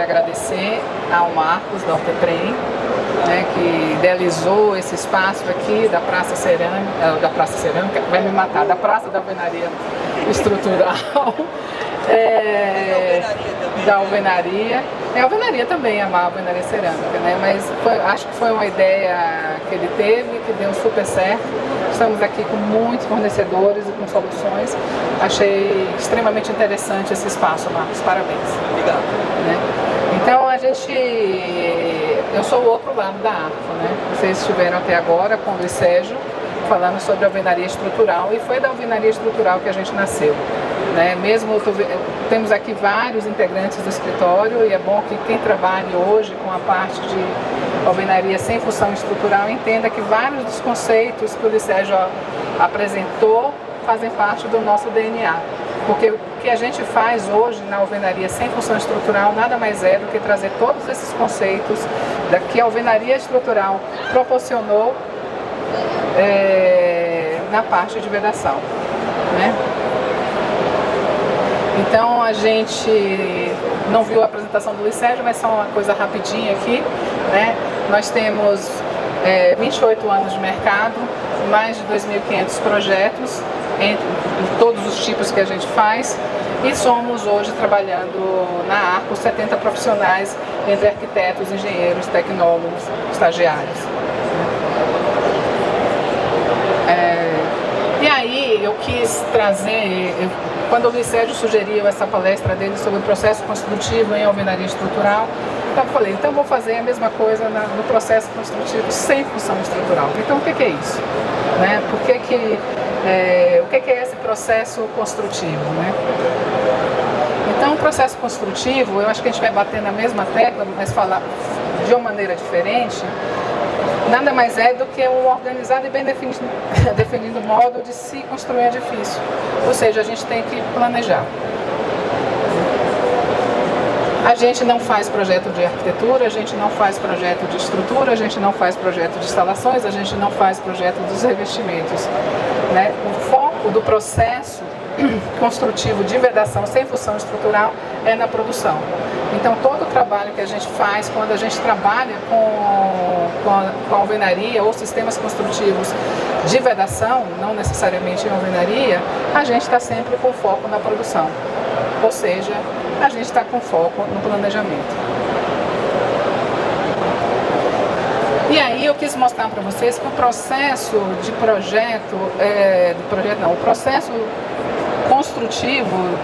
agradecer ao Marcos da Ortetrem, né, que idealizou esse espaço aqui da Praça Cerâmica, vai me matar, da Praça da Alvenaria Estrutural, da alvenaria. A alvenaria também é uma alvenaria cerâmica, né? Mas acho que foi uma ideia que ele teve, que deu super certo. Estamos aqui com muitos fornecedores e com soluções. Achei extremamente interessante esse espaço, Marcos. Parabéns. Obrigado. Né? Então eu sou o outro lado da ARFO, né? Vocês estiveram até agora com o Luiz Sérgio falando sobre a alvenaria estrutural, e foi da alvenaria estrutural que a gente nasceu. Né? Temos aqui vários integrantes do escritório, e é bom que quem trabalha hoje com a parte de alvenaria sem função estrutural entenda que vários dos conceitos que o Luiz Sérgio apresentou fazem parte do nosso DNA. Porque o que a gente faz hoje na alvenaria sem função estrutural nada mais é do que trazer todos esses conceitos que a alvenaria estrutural proporcionou na parte de vedação. Né? Então a gente não viu a apresentação do Luiz Sérgio, mas só uma coisa rapidinha aqui. Né? Nós temos 28 anos de mercado, mais de 2.500 projetos, em todos os tipos que a gente faz, e somos hoje trabalhando na ARFO 70 profissionais, entre arquitetos, engenheiros, tecnólogos, estagiários. E aí eu quis trazer, quando o Luiz Sérgio sugeriu essa palestra dele sobre o processo construtivo em alvenaria estrutural, eu falei, então vou fazer a mesma coisa no processo construtivo sem função estrutural. Então o que é isso? Né? O que é esse processo construtivo? Né? Então o processo construtivo, eu acho que a gente vai bater na mesma tecla, mas falar de uma maneira diferente, nada mais é do que um organizado e bem definido modo de se construir um edifício. Ou seja, a gente tem que planejar. A gente não faz projeto de arquitetura, a gente não faz projeto de estrutura, a gente não faz projeto de instalações, a gente não faz projeto dos revestimentos. Né? O foco do processo construtivo de vedação sem função estrutural é na produção. Então todo o trabalho que a gente faz quando a gente trabalha com a alvenaria ou sistemas construtivos de vedação, não necessariamente em alvenaria, a gente está sempre com foco na produção. Ou seja, a gente está com foco no planejamento. E aí eu quis mostrar para vocês que o processo de o processo construtivo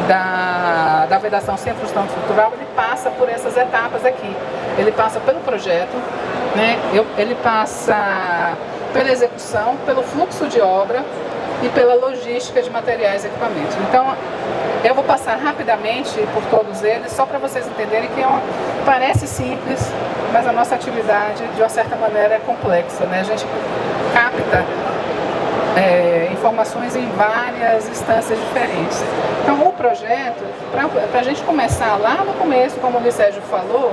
da vedação sem função estrutural, ele passa por essas etapas aqui. Ele passa pelo projeto, né? Ele passa pela execução, pelo fluxo de obra e pela logística de materiais e equipamentos. Então, eu vou passar rapidamente por todos eles, só para vocês entenderem que parece simples, mas a nossa atividade, de uma certa maneira, é complexa. Né? A gente capta informações em várias instâncias diferentes. Então, o projeto, para a gente começar lá no começo, como o Luiz Sérgio falou,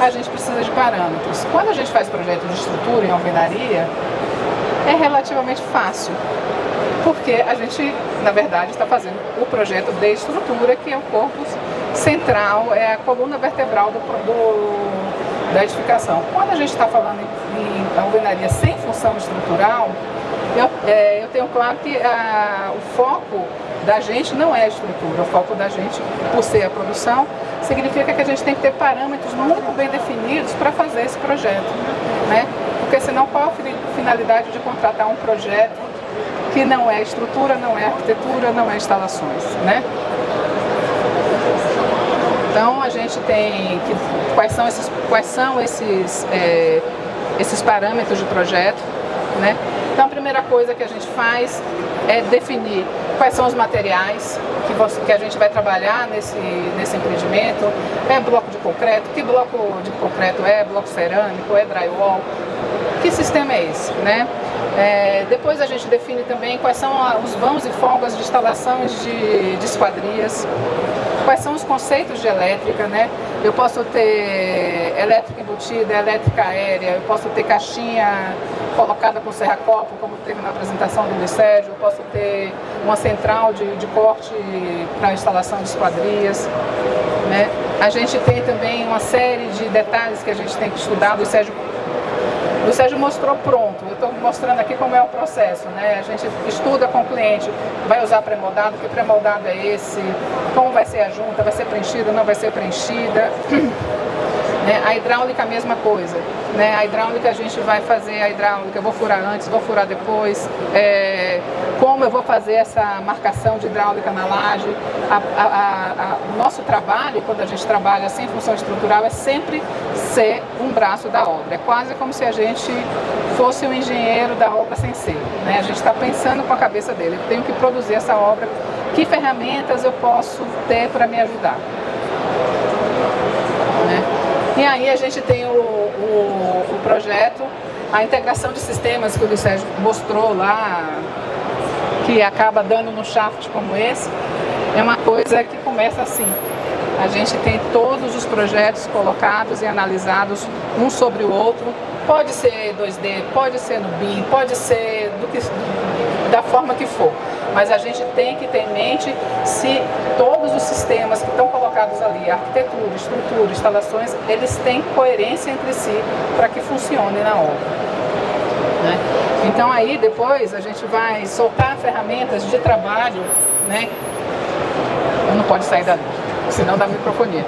a gente precisa de parâmetros. Quando a gente faz projeto de estrutura em alvenaria, é relativamente fácil, porque a gente, na verdade, está fazendo o projeto de estrutura, que é o corpo central, é a coluna vertebral da edificação. Quando a gente está falando em alvenaria sem função estrutural, eu tenho claro que o foco da gente não é a estrutura, o foco da gente, por ser a produção, significa que a gente tem que ter parâmetros muito bem definidos para fazer esse projeto, né? Porque senão qual a finalidade de contratar um projeto que não é estrutura, não é arquitetura, não é instalações, né? Então a gente tem que quais são esses parâmetros de projeto, né? Então a primeira coisa que a gente faz é definir quais são os materiais que a gente vai trabalhar nesse empreendimento. É bloco de concreto? Que bloco de concreto é? Bloco cerâmico? É drywall? Que sistema é esse, né? Depois a gente define também quais são os vãos e folgas de instalações de esquadrias, quais são os conceitos de elétrica, né? Eu posso ter elétrica embutida, elétrica aérea, eu posso ter caixinha colocada com serra-copo, como teve na apresentação do Luiz Sérgio, eu posso ter uma central de corte para instalação de esquadrias, né? A gente tem também uma série de detalhes que a gente tem que estudar. O Sérgio mostrou pronto, eu estou mostrando aqui como é o processo, né? A gente estuda com o cliente, vai usar pré-moldado, que pré-moldado é esse, como vai ser a junta, vai ser preenchida, não vai ser preenchida. A hidráulica a mesma coisa, né? A hidráulica a gente vai fazer a hidráulica, eu vou furar antes, vou furar depois, como eu vou fazer essa marcação de hidráulica na laje. O nosso trabalho, quando a gente trabalha sem função estrutural, é sempre ser um braço da obra, é quase como se a gente fosse um engenheiro da obra sem ser, né? A gente está pensando com a cabeça dele, eu tenho que produzir essa obra, que ferramentas eu posso ter para me ajudar, né? E aí a gente tem o projeto, a integração de sistemas que o Luiz Sérgio mostrou lá, que acaba dando num shaft como esse, é uma coisa que começa assim. A gente tem todos os projetos colocados e analisados um sobre o outro. Pode ser 2D, pode ser no BIM, pode ser da forma que for. Mas a gente tem que ter em mente se todos os sistemas que estão colocados ali, arquitetura, estrutura, instalações, eles têm coerência entre si para que funcione na obra, né? Então aí depois a gente vai soltar ferramentas de trabalho, né? Não pode sair dali, senão dá microfonia.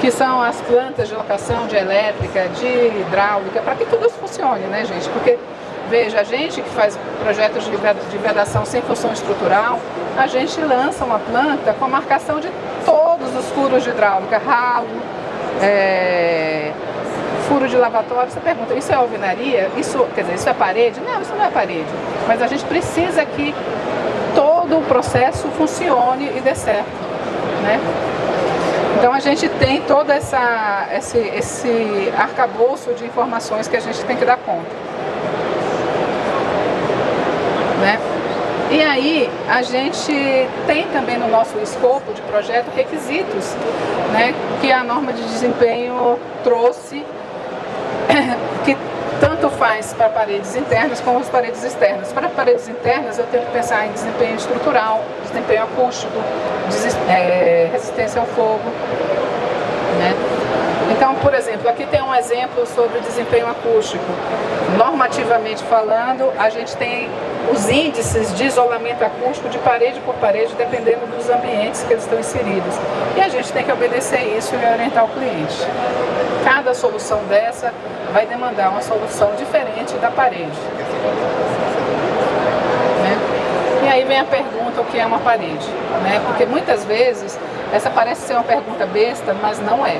Que são as plantas de locação de elétrica, de hidráulica, para que tudo funcione, né, gente? Porque, veja, a gente que faz projetos de vedação sem função estrutural, a gente lança uma planta com a marcação de todos os furos de hidráulica, ralo, furo de lavatório. Você pergunta, isso é alvenaria? Isso, quer dizer, isso é parede? Não, isso não é parede. Mas a gente precisa que todo o processo funcione e dê certo, né? Então a gente tem todo esse arcabouço de informações que a gente tem que dar conta, né? E aí a gente tem também no nosso escopo de projeto requisitos, né, que a norma de desempenho trouxe, que tanto faz para paredes internas como as paredes externas. Para paredes internas eu tenho que pensar em desempenho estrutural, desempenho acústico, resistência ao fogo, né? Então, por exemplo, aqui tem um exemplo sobre o desempenho acústico. Normativamente falando, a gente tem os índices de isolamento acústico de parede por parede, dependendo dos ambientes que eles estão inseridos. E a gente tem que obedecer isso e orientar o cliente. Cada solução dessa vai demandar uma solução diferente da parede, né? E aí vem a pergunta, o que é uma parede, né? Porque muitas vezes essa parece ser uma pergunta besta, mas não é.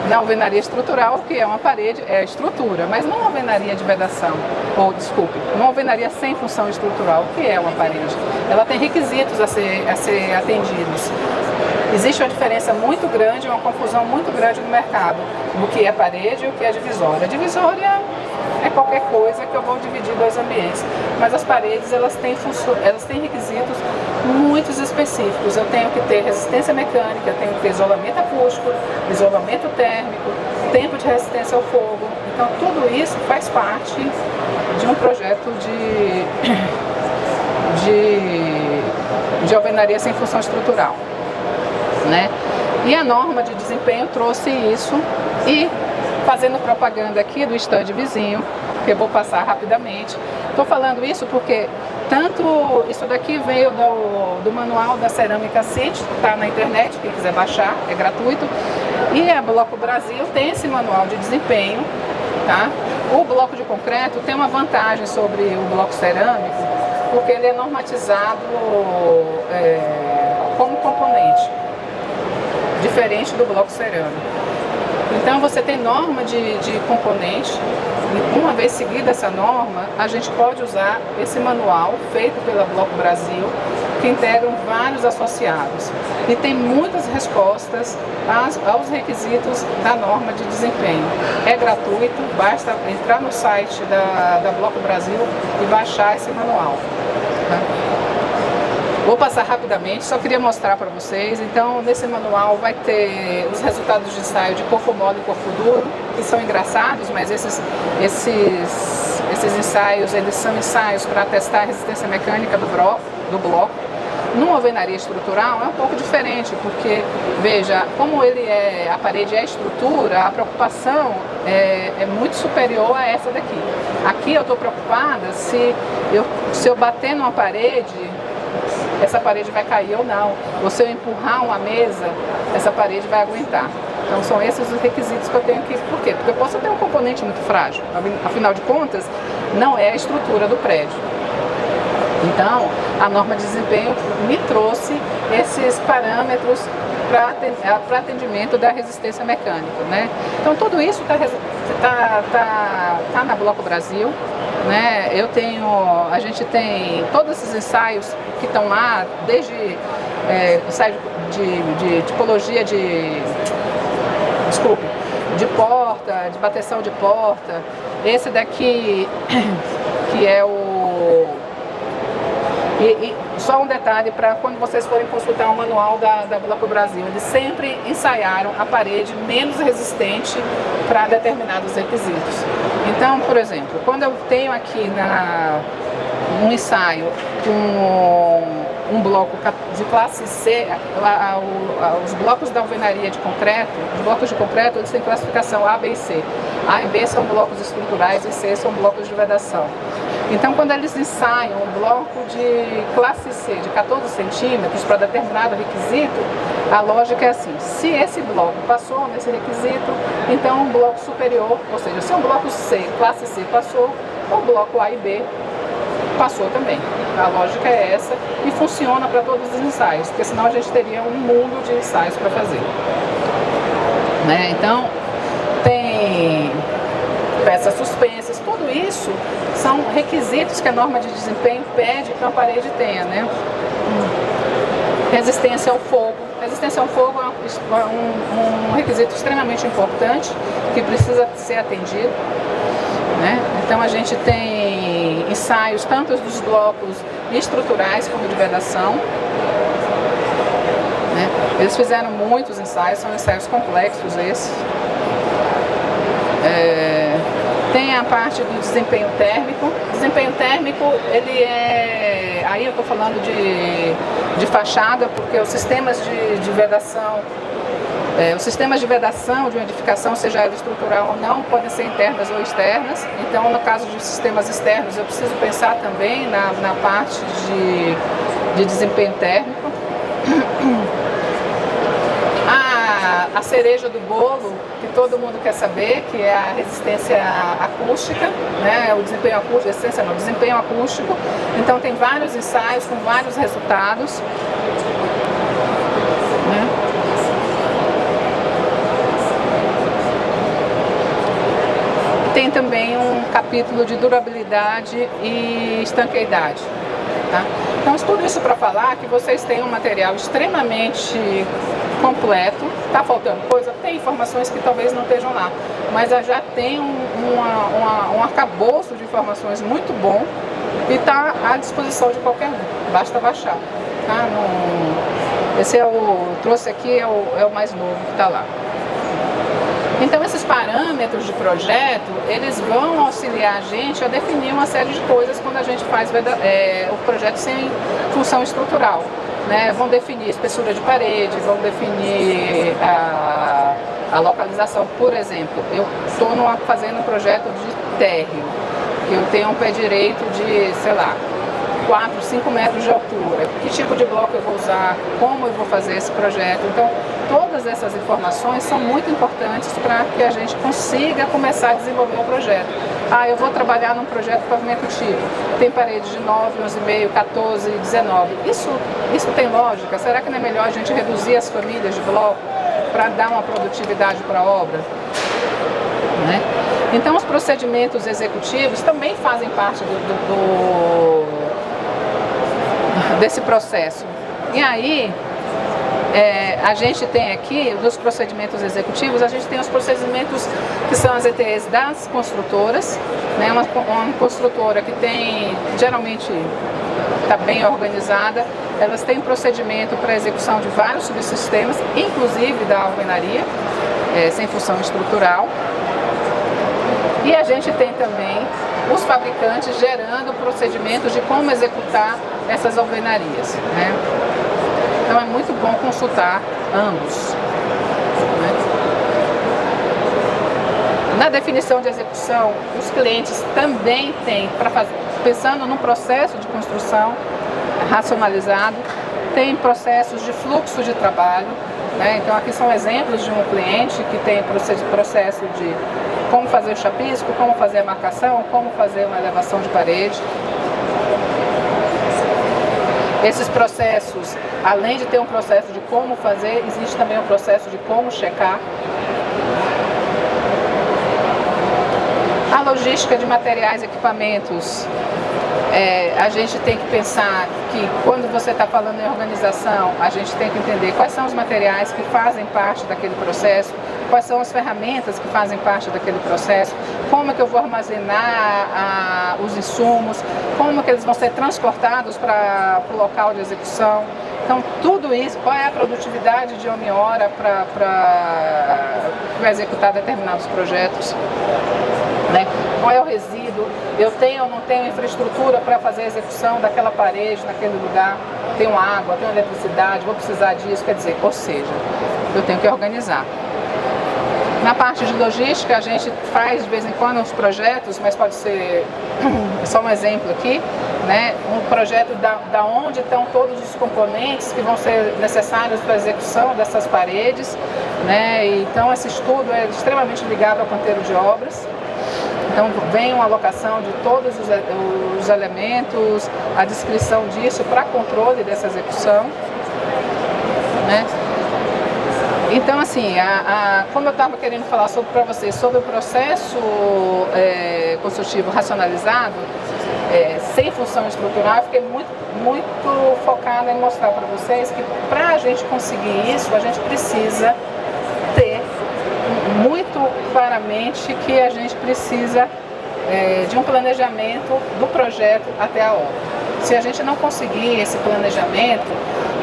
Na alvenaria estrutural, o que é uma parede é a estrutura, mas não alvenaria de vedação, ou desculpe, uma alvenaria sem função estrutural, o que é uma parede? Ela tem requisitos a ser atendidos. Existe uma diferença muito grande, uma confusão muito grande no mercado, do que é parede e o que é divisória. A divisória é qualquer coisa que eu vou dividir dois ambientes, mas as paredes elas têm requisitos muito específicos. Eu tenho que ter resistência mecânica, eu tenho que ter isolamento acústico, isolamento térmico, tempo de resistência ao fogo. Então tudo isso faz parte de um projeto de alvenaria sem função estrutural, né? E a norma de desempenho trouxe isso, e fazendo propaganda aqui do stand vizinho, que eu vou passar rapidamente. Estou falando isso porque tanto isso daqui veio do manual da cerâmica City, está na internet, quem quiser baixar, é gratuito. E a Bloco Brasil tem esse manual de desempenho, tá? O bloco de concreto tem uma vantagem sobre o bloco cerâmico, porque ele é normatizado como componente, diferente do bloco cerâmico. Então você tem norma de componente, e uma vez seguida essa norma, a gente pode usar esse manual feito pela Bloco Brasil, que integram vários associados. E tem muitas respostas aos requisitos da norma de desempenho. É gratuito, basta entrar no site da Bloco Brasil e baixar esse manual, tá? Vou passar rapidamente, só queria mostrar para vocês. Então, nesse manual vai ter os resultados de ensaio de corpo mole e corpo duro, que são engraçados, mas esses ensaios, eles são ensaios para testar a resistência mecânica do bloco. Numa alvenaria estrutural é um pouco diferente, porque, veja, como a parede é estrutura, a preocupação é muito superior a essa daqui. Aqui eu estou preocupada se eu bater numa parede, essa parede vai cair ou não. Ou se eu empurrar uma mesa, essa parede vai aguentar. Então são esses os requisitos que eu tenho aqui. Por quê? Porque eu posso ter um componente muito frágil. Afinal de contas, não é a estrutura do prédio. Então, a norma de desempenho me trouxe esses parâmetros para atendimento da resistência mecânica, né? Então, tudo isso tá na Bloco Brasil, né? A gente tem todos esses ensaios que estão lá, desde ensaio de tipologia de porta, de bateção de porta. Esse daqui, que é E só um detalhe para quando vocês forem consultar o manual da Bloco Brasil, eles sempre ensaiaram a parede menos resistente para determinados requisitos. Então, por exemplo, quando eu tenho aqui um ensaio um bloco de classe C, os blocos da alvenaria de concreto, os blocos de concreto, eles têm classificação A, B e C. A e B são blocos estruturais e C são blocos de vedação. Então, quando eles ensaiam um bloco de classe C de 14 centímetros para determinado requisito, a lógica é assim: se esse bloco passou nesse requisito, então um bloco superior, ou seja, se um bloco C, classe C passou, o bloco A e B passou também. A lógica é essa e funciona para todos os ensaios, porque senão a gente teria um mundo de ensaios para fazer. Né? Então, tem peças suspensas, tudo isso são requisitos que a norma de desempenho pede que uma parede tenha, né? Resistência ao fogo. Resistência ao fogo é um requisito extremamente importante que precisa ser atendido, né? Então a gente tem ensaios tanto dos blocos estruturais como de vedação, né? Eles fizeram muitos ensaios, são ensaios complexos esses. Tem a parte do desempenho térmico. Desempenho térmico, ele aí eu estou falando de fachada, porque os sistemas de vedação, os sistemas de vedação de uma edificação, seja ela estrutural ou não, podem ser internas ou externas. Então, no caso de sistemas externos, eu preciso pensar também na parte de desempenho térmico. A cereja do bolo, que todo mundo quer saber, que é a resistência acústica, né? O desempenho acústico, resistência não, desempenho acústico. Então tem vários ensaios com vários resultados, né? Tem também um capítulo de durabilidade e estanqueidade. Tá? Então, tudo isso para falar que vocês têm um material extremamente completo. Está faltando coisa? Tem informações que talvez não estejam lá, mas já tem um arcabouço de informações muito bom e está à disposição de qualquer um, basta baixar. Tá? Esse trouxe aqui é o mais novo que está lá. Então, esses parâmetros de projeto, eles vão auxiliar a gente a definir uma série de coisas quando a gente faz o projeto sem função estrutural. Né? Vão definir espessura de parede, vão definir a localização. Por exemplo, eu estou fazendo um projeto de térreo, que eu tenho um pé direito de, sei lá, 4, 5 metros de altura, que tipo de bloco eu vou usar, como eu vou fazer esse projeto. Então, todas essas informações são muito importantes para que a gente consiga começar a desenvolver um projeto. Eu vou trabalhar num projeto de pavimento tipo, tem paredes de 9, 11,5, 14, 19. Isso tem lógica? Será que não é melhor a gente reduzir as famílias de bloco para dar uma produtividade para a obra? Né? Então, os procedimentos executivos também fazem parte desse processo. E aí, a gente tem aqui, dos procedimentos executivos, a gente tem os procedimentos que são as ETEs das construtoras, né? Uma construtora que geralmente está bem organizada, elas têm procedimento para execução de vários subsistemas, inclusive da alvenaria, sem função estrutural. E a gente tem também os fabricantes gerando procedimentos de como executar essas alvenarias, né? Então é muito bom consultar ambos, né? Na definição de execução, os clientes também têm, pensando no processo de construção racionalizado, tem processos de fluxo de trabalho, né? Então aqui são exemplos de um cliente que tem processo de como fazer o chapisco, como fazer a marcação, como fazer uma elevação de parede. Esses processos, além de ter um processo de como fazer, existe também um processo de como checar. A logística de materiais e equipamentos, a gente tem que pensar que quando você está falando em organização, a gente tem que entender quais são os materiais que fazem parte daquele processo, quais são as ferramentas que fazem parte daquele processo, como é que eu vou armazenar os insumos, como é que eles vão ser transportados para o local de execução. Então, tudo isso, qual é a produtividade de homem-hora para executar determinados projetos, né? Qual é o resíduo, eu tenho ou não tenho infraestrutura para fazer a execução daquela parede, naquele lugar, tenho água, tenho eletricidade, vou precisar disso, quer dizer, ou seja, eu tenho que organizar. Na parte de logística, a gente faz de vez em quando uns projetos, mas pode ser só um exemplo aqui, né? Um projeto da onde estão todos os componentes que vão ser necessários para a execução dessas paredes, né? Então esse estudo é extremamente ligado ao canteiro de obras. Então vem uma alocação de todos os elementos, a descrição disso para controle dessa execução, né? Então, assim, como eu estava querendo falar para vocês sobre o processo construtivo racionalizado, sem função estrutural, eu fiquei muito focada em mostrar para vocês que para a gente conseguir isso, a gente precisa ter muito claramente que a gente precisa de um planejamento do projeto até a obra. Se a gente não conseguir esse planejamento,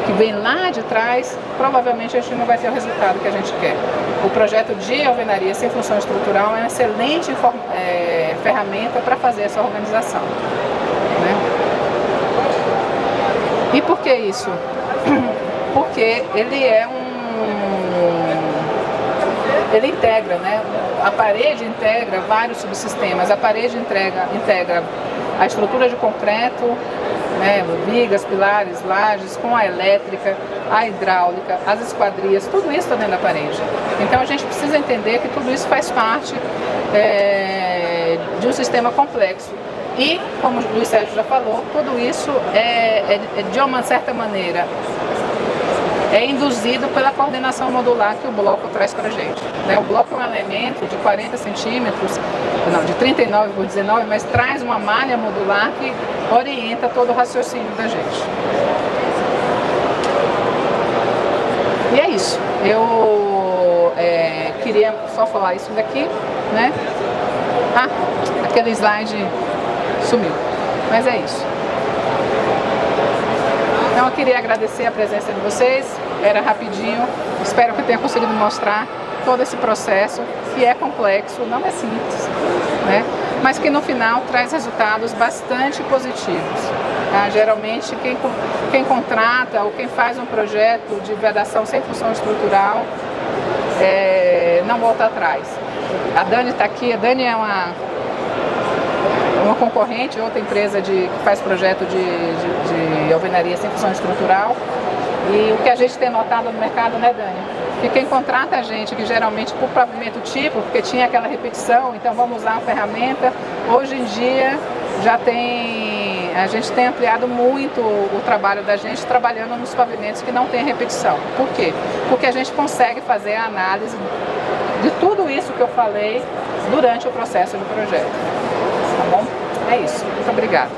que vem lá de trás, provavelmente a gente não vai ter o resultado que a gente quer. O projeto de alvenaria sem função estrutural é uma excelente ferramenta para fazer essa organização, né? E por que isso? Porque ele ele integra, né? A parede integra vários subsistemas. A parede integra a estrutura de concreto, né, vigas, pilares, lajes, com a elétrica, a hidráulica, as esquadrias, tudo isso está dentro da parede. Então a gente precisa entender que tudo isso faz parte de um sistema complexo. E, como o Luiz Sérgio já falou, tudo isso de uma certa maneira é induzido pela coordenação modular que o bloco traz para a gente, né? O bloco é um elemento de 40 centímetros, não, de 39 por 19, mas traz uma malha modular que orienta todo o raciocínio da gente. E é isso. Eu queria só falar isso daqui, né? Ah, aquele slide sumiu, mas é isso. Então eu queria agradecer a presença de vocês, era rapidinho, espero que eu tenha conseguido mostrar todo esse processo, que é complexo, não é simples, né? Mas que no final traz resultados bastante positivos. Tá? Geralmente quem contrata ou quem faz um projeto de vedação sem função estrutural não volta atrás. A Dani está aqui, a Dani é uma concorrente, outra empresa que faz projeto de alvenaria sem função estrutural. E o que a gente tem notado no mercado, né, Dani? Que quem contrata a gente, que geralmente por pavimento tipo, porque tinha aquela repetição, então vamos usar uma ferramenta, hoje em dia a gente tem ampliado muito o trabalho da gente trabalhando nos pavimentos que não tem repetição. Por quê? Porque a gente consegue fazer a análise de tudo isso que eu falei durante o processo do projeto. Tá bom? É isso. Muito obrigada.